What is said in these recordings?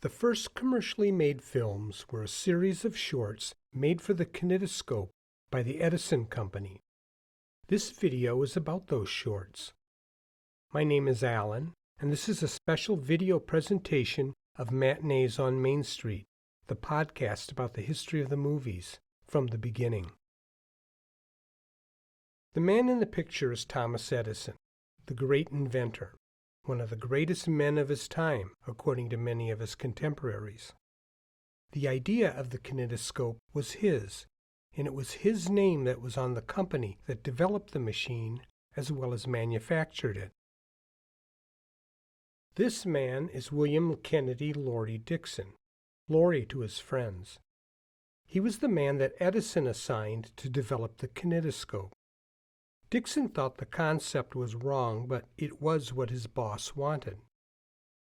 The first commercially made films were a series of shorts made for the Kinetoscope by the Edison Company. This video is about those shorts. My name is Alan, and this is a special video presentation of Matinees on Main Street, the podcast about the history of the movies from the beginning. The man in the picture is Thomas Edison, the great inventor, one of the greatest men of his time, according to many of his contemporaries. The idea of the kinetoscope was his, and it was his name that was on the company that developed the machine as well as manufactured it. This man is William Kennedy Laurie Dixon, Laurie to his friends. He was the man that Edison assigned to develop the kinetoscope. Dixon thought the concept was wrong, but it was what his boss wanted.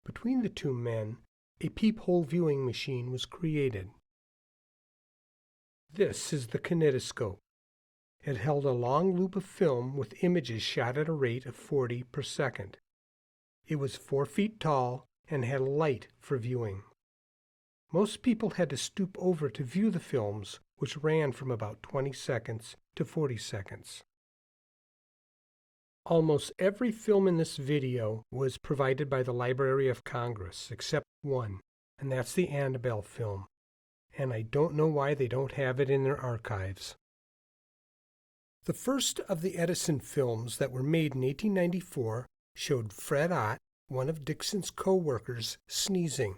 Between the two men, a peephole viewing machine was created. This is the kinetoscope. It held a long loop of film with images shot at a rate of 40 per second. It was 4 feet tall and had a light for viewing. Most people had to stoop over to view the films, which ran from about 20 seconds to 40 seconds. Almost every film in this video was provided by the Library of Congress, except one, and that's the Annabelle film. And I don't know why they don't have it in their archives. The first of the Edison films that were made in 1894 showed Fred Ott, one of Dixon's co-workers, sneezing.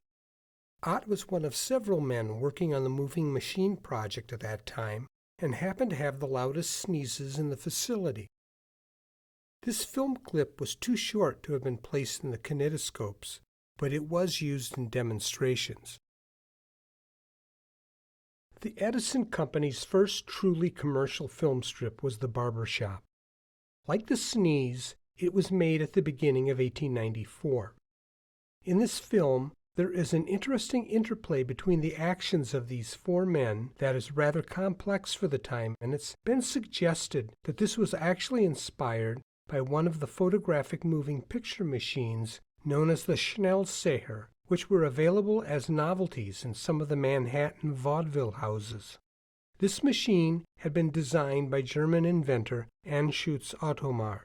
Ott was one of several men working on the moving machine project at that time and happened to have the loudest sneezes in the facility. This film clip was too short to have been placed in the kinetoscopes, but it was used in demonstrations. The Edison Company's first truly commercial film strip was The Barber Shop. Like The Sneeze, it was made at the beginning of 1894. In this film, there is an interesting interplay between the actions of these 4 men that is rather complex for the time, and it's been suggested that this was actually inspired by one of the photographic moving picture machines known as the Schnellseher, which were available as novelties in some of the Manhattan vaudeville houses. This machine had been designed by German inventor Anschutz Ottomar.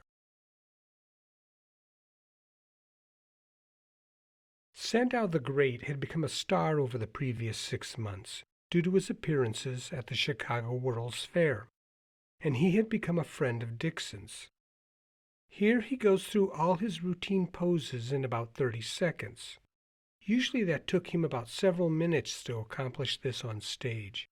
Sandow the Great had become a star over the previous 6 months due to his appearances at the Chicago World's Fair, and he had become a friend of Dixon's. Here he goes through all his routine poses in about 30 seconds. Usually that took him about several minutes to accomplish this on stage.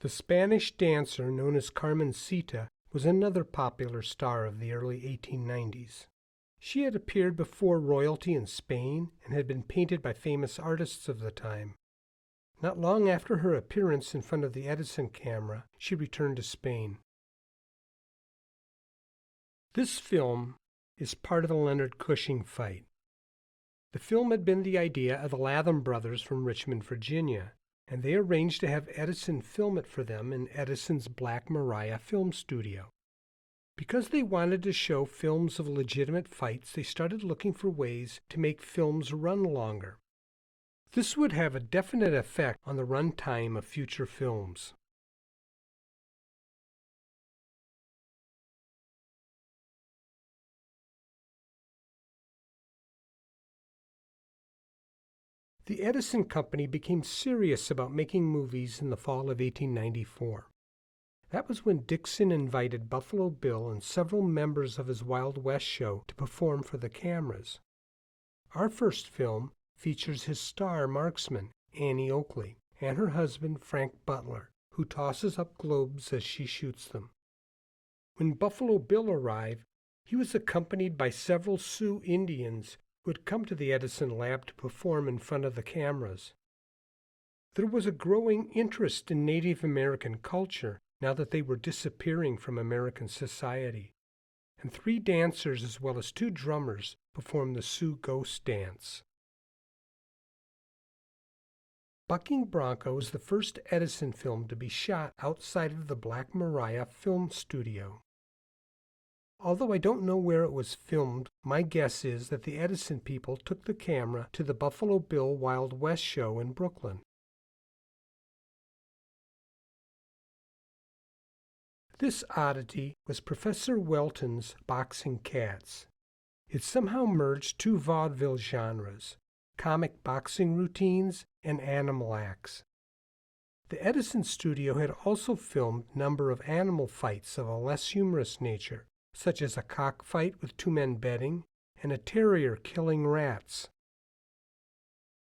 The Spanish dancer known as Carmen Sita was another popular star of the early 1890s. She had appeared before royalty in Spain and had been painted by famous artists of the time. Not long after her appearance in front of the Edison camera, she returned to Spain. This film is part of the Leonard Cushing fight. The film had been the idea of the Latham brothers from Richmond, Virginia, and they arranged to have Edison film it for them in Edison's Black Maria film studio. Because they wanted to show films of legitimate fights, they started looking for ways to make films run longer. This would have a definite effect on the run time of future films. The Edison Company became serious about making movies in the fall of 1894. That was when Dixon invited Buffalo Bill and several members of his Wild West show to perform for the cameras. Our first film features his star marksman, Annie Oakley, and her husband, Frank Butler, who tosses up globes as she shoots them. When Buffalo Bill arrived, he was accompanied by several Sioux Indians who had come to the Edison lab to perform in front of the cameras. There was a growing interest in Native American culture now that they were disappearing from American society, and 3 dancers as well as 2 drummers perform the Sioux Ghost Dance. Bucking Bronco is the first Edison film to be shot outside of the Black Maria film studio. Although I don't know where it was filmed, my guess is that the Edison people took the camera to the Buffalo Bill Wild West show in Brooklyn. This oddity was Professor Welton's Boxing Cats. It somehow merged two vaudeville genres, comic boxing routines and animal acts. The Edison studio had also filmed a number of animal fights of a less humorous nature, such as a cockfight with two men betting and a terrier killing rats.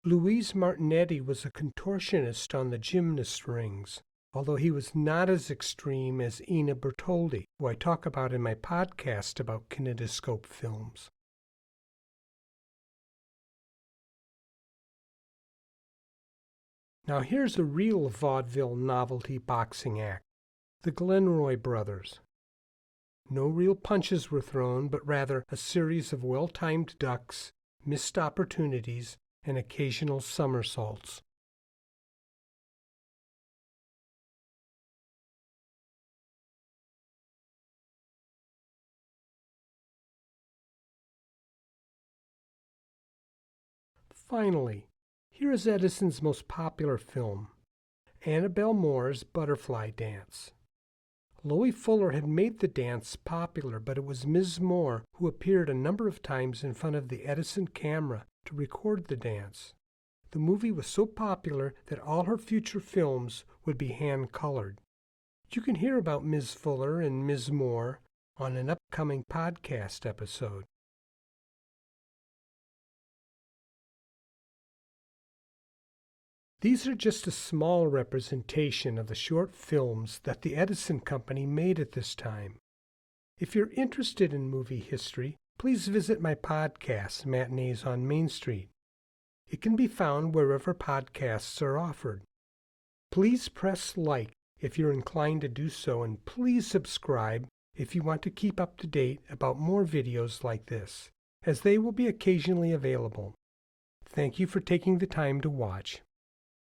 Louise Martinetti was a contortionist on the gymnast rings, although he was not as extreme as Ina Bertoldi, who I talk about in my podcast about Kinetoscope films. Now here's a real vaudeville novelty boxing act, the Glenroy Brothers. No real punches were thrown, but rather a series of well-timed ducks, missed opportunities, and occasional somersaults. Finally, here is Edison's most popular film, Annabelle Moore's Butterfly Dance. Loie Fuller had made the dance popular, but it was Ms. Moore who appeared a number of times in front of the Edison camera to record the dance. The movie was so popular that all her future films would be hand-colored. You can hear about Ms. Fuller and Ms. Moore on an upcoming podcast episode. These are just a small representation of the short films that the Edison Company made at this time. If you're interested in movie history, please visit my podcast, Matinees on Main Street. It can be found wherever podcasts are offered. Please press like if you're inclined to do so, and please subscribe if you want to keep up to date about more videos like this, as they will be occasionally available. Thank you for taking the time to watch.